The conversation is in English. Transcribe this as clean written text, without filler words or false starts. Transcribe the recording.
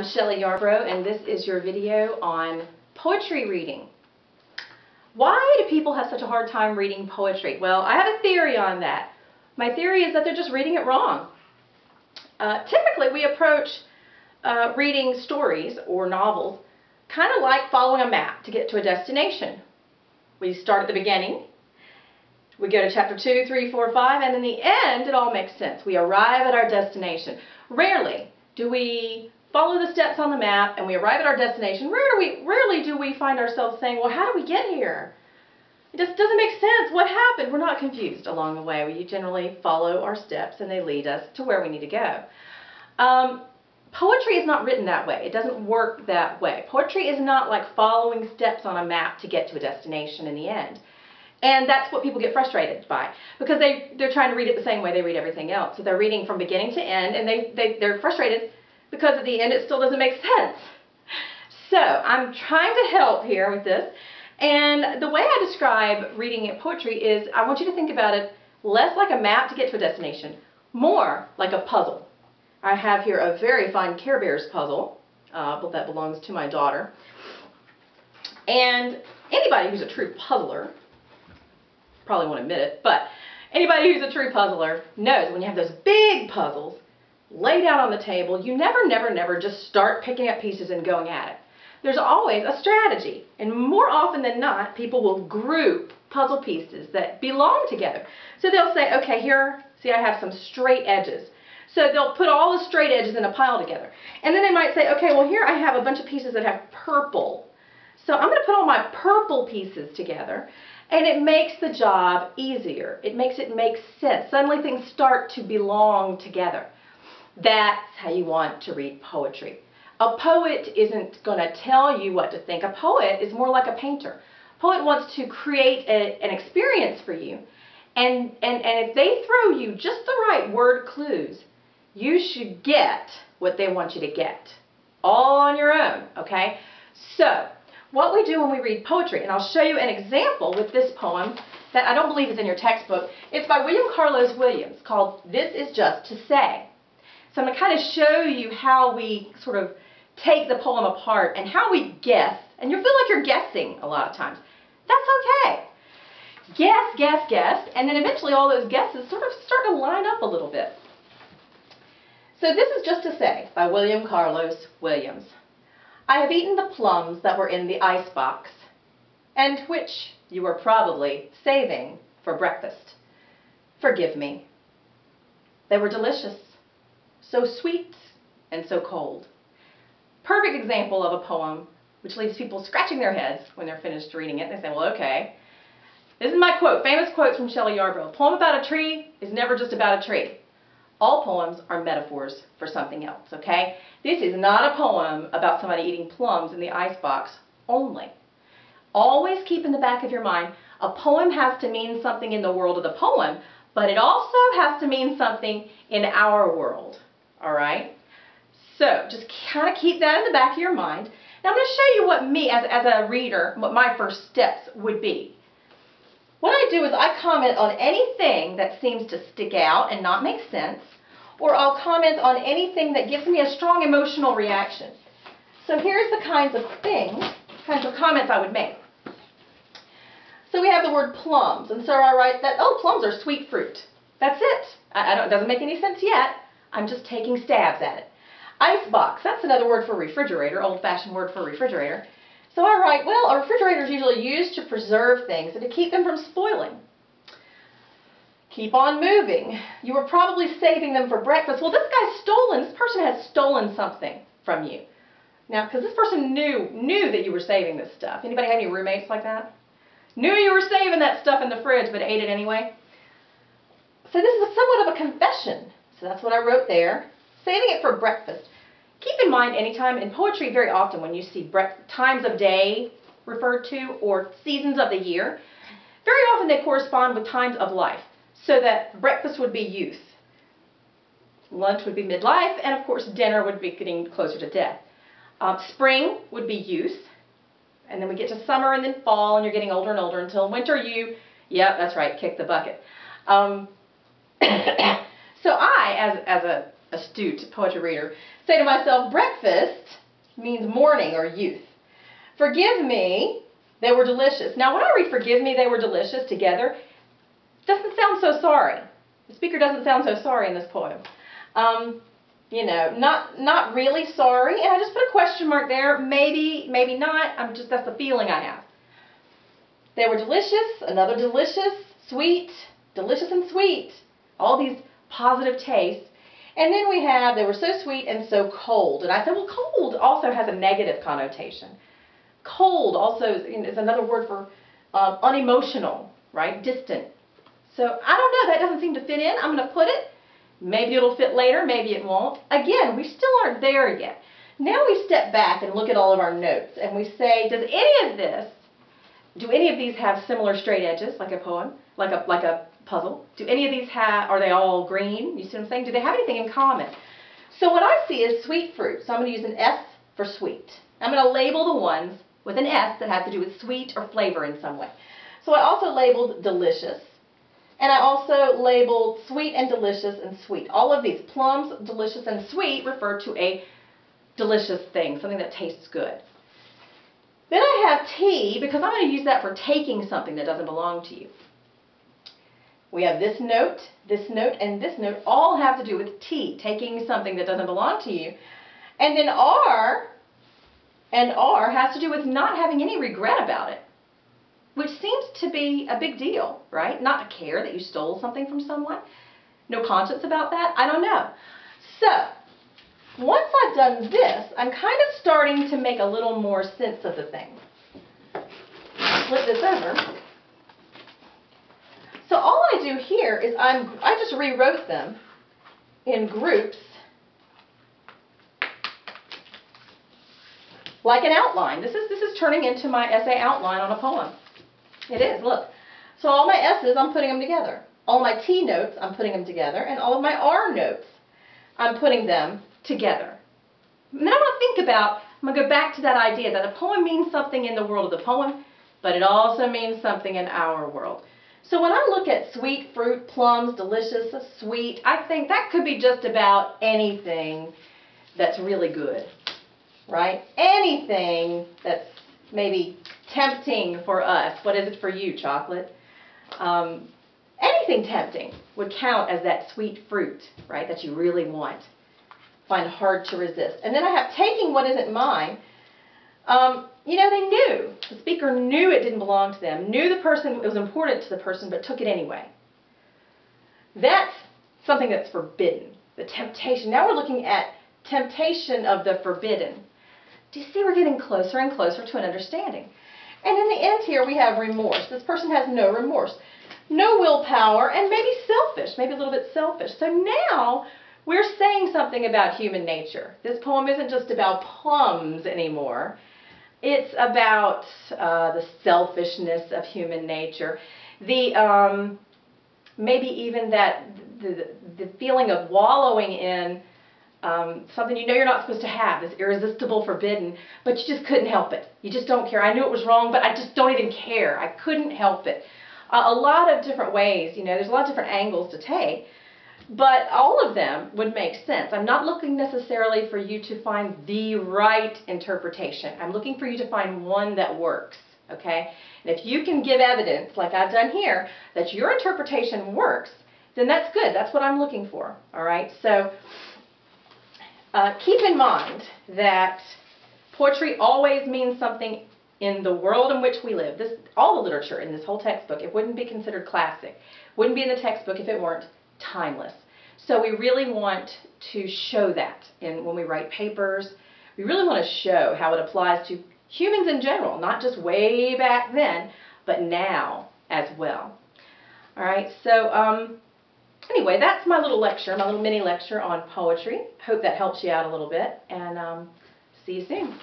I'm Shelley Yarbrough, and this is your video on poetry reading. Why do people have such a hard time reading poetry? Well, I have a theory on that. My theory is that they're just reading it wrong. Typically, we approach reading stories or novels kind of like following a map to get to a destination. We start at the beginning, we go to chapter 2, 3, 4, 5, and in the end, it all makes sense. We arrive at our destination. Rarely do we follow the steps on the map and we arrive at our destination. Rarely do we find ourselves saying, well, how do we get here? It just doesn't make sense. What happened? We're not confused along the way. We generally follow our steps and they lead us to where we need to go. Poetry is not written that way. It doesn't work that way. Poetry is not like following steps on a map to get to a destination in the end. And that's what people get frustrated by, because they're trying to read it the same way they read everything else. So they're reading from beginning to end, and they're frustrated because at the end it still doesn't make sense. So I'm trying to help here with this. And the way I describe reading poetry is I want you to think about it less like a map to get to a destination, more like a puzzle. I have here a very fine Care Bears puzzle, but that belongs to my daughter. And anybody who's a true puzzler probably won't admit it, but anybody who's a true puzzler knows when you have those big puzzles laid out on the table, you never just start picking up pieces and going at it. There's always a strategy, and more often than not, people will group puzzle pieces that belong together. So they'll say, okay, here, see, I have some straight edges. So they'll put all the straight edges in a pile together. And then they might say, okay, well, here I have a bunch of pieces that have purple. So I'm going to put all my purple pieces together. And it makes the job easier. It makes it make sense. Suddenly things start to belong together. That's how you want to read poetry. A poet isn't going to tell you what to think. A poet is more like a painter. A poet wants to create an experience for you. And if they throw you just the right word clues, you should get what they want you to get. All on your own, okay? So, what we do when we read poetry, and I'll show you an example with this poem that I don't believe is in your textbook. It's by William Carlos Williams called This Is Just to Say. So I'm going to kind of show you how we sort of take the poem apart and how we guess. And you feel like you're guessing a lot of times. That's okay. Guess, and then eventually all those guesses sort of start to line up a little bit. So This Is Just to Say by William Carlos Williams. I have eaten the plums that were in the icebox, and which you were probably saving for breakfast. Forgive me. They were delicious, so sweet and so cold. Perfect example of a poem which leaves people scratching their heads when they're finished reading it. They say, well, okay. This is my quote, famous quote from Shelley Yarbrough. A poem about a tree is never just about a tree. All poems are metaphors for something else, okay? This is not a poem about somebody eating plums in the icebox only. Always keep in the back of your mind, a poem has to mean something in the world of the poem, but it also has to mean something in our world, all right? So just kind of keep that in the back of your mind. Now I'm going to show you what me, as a reader, what my first steps would be. What I do is I comment on anything that seems to stick out and not make sense, or I'll comment on anything that gives me a strong emotional reaction. So here's the kinds of comments I would make. So we have the word plums, and so I write that, oh, plums are sweet fruit. That's it. It doesn't make any sense yet. I'm just taking stabs at it. Icebox, that's another word for refrigerator, old-fashioned word for refrigerator. So I write, well, a refrigerator is usually used to preserve things and to keep them from spoiling. Keep on moving. You were probably saving them for breakfast. Well, this person has stolen something from you. Now, because this person knew that you were saving this stuff. Anybody have any roommates like that? Knew you were saving that stuff in the fridge, but ate it anyway? So this is somewhat of a confession. So that's what I wrote there. Saving it for breakfast. Keep in mind, anytime in poetry, very often when you see times of day referred to or seasons of the year, very often they correspond with times of life. So that breakfast would be youth, lunch would be midlife, and of course dinner would be getting closer to death. Spring would be youth, and then we get to summer and then fall, and you're getting older and older until winter yep, that's right, kick the bucket. So I, as a astute poetry reader, say to myself, breakfast means morning or youth. Forgive me, they were delicious. Now when I read forgive me, they were delicious together, it doesn't sound so sorry. The speaker doesn't sound so sorry in this poem. You know, not really sorry, and I just put a question mark there, maybe, maybe not, that's the feeling I have. They were delicious, another delicious, sweet, delicious and sweet, all these positive tastes. And then we have, they were so sweet and so cold. And I said, well, cold also has a negative connotation. Cold also is another word for unemotional, right? Distant. So I don't know, that doesn't seem to fit in. I'm going to put it. Maybe it'll fit later, maybe it won't. Again, we still aren't there yet. Now we step back and look at all of our notes and we say, do any of these have similar straight edges, like a poem, like a puzzle? Do any of these are they all green? You see what I'm saying? Do they have anything in common? So what I see is sweet fruit. So I'm going to use an S for sweet. I'm going to label the ones with an S that have to do with sweet or flavor in some way. So I also labeled delicious. And I also labeled sweet and delicious and sweet. All of these, plums, delicious, and sweet, refer to a delicious thing, something that tastes good. Then I have tea, because I'm going to use that for taking something that doesn't belong to you. We have this note, and this note all have to do with tea, taking something that doesn't belong to you. And then R has to do with not having any regret about it, which seems to be a big deal, right? Not to care that you stole something from someone. No conscience about that? I don't know. So, once I've done this, I'm kind of starting to make a little more sense of the thing. Flip this over. So all I do here is I just rewrote them in groups like an outline. This is turning into my essay outline on a poem. It is, look. So all my S's, I'm putting them together. All my T notes, I'm putting them together. And all of my R notes, I'm putting them together. And then I want to think about, I'm going to go back to that idea that a poem means something in the world of the poem, but it also means something in our world. So when I look at sweet fruit, plums, delicious, sweet, I think that could be just about anything that's really good, right? Anything that's maybe tempting for us. What is it for you, chocolate? Anything tempting would count as that sweet fruit, right, that you really want. Find hard to resist. And then I have taking what isn't mine. You know, they knew. The speaker knew it didn't belong to them, knew the person, it was important to the person, but took it anyway. That's something that's forbidden, the temptation. Now we're looking at temptation of the forbidden. Do you see we're getting closer and closer to an understanding? And in the end here we have remorse. This person has no remorse, no willpower, and maybe selfish, maybe a little bit selfish. So now we're saying something about human nature. This poem isn't just about plums anymore. It's about the selfishness of human nature, the maybe even that the feeling of wallowing in something you know you're not supposed to have, this irresistible forbidden, but you just couldn't help it. You just don't care. I knew it was wrong, but I just don't even care. I couldn't help it. A lot of different ways, you know, there's a lot of different angles to take. But all of them would make sense. I'm not looking necessarily for you to find the right interpretation. I'm looking for you to find one that works, okay? And if you can give evidence, like I've done here, that your interpretation works, then that's good. That's what I'm looking for, all right? So keep in mind that poetry always means something in the world in which we live. All the literature in this whole textbook, it wouldn't be considered classic. Wouldn't be in the textbook if it weren't timeless. So we really want to show that when we write papers. We really want to show how it applies to humans in general, not just way back then, but now as well. All right, so anyway, that's my little lecture, my little mini lecture on poetry. Hope that helps you out a little bit, and see you soon.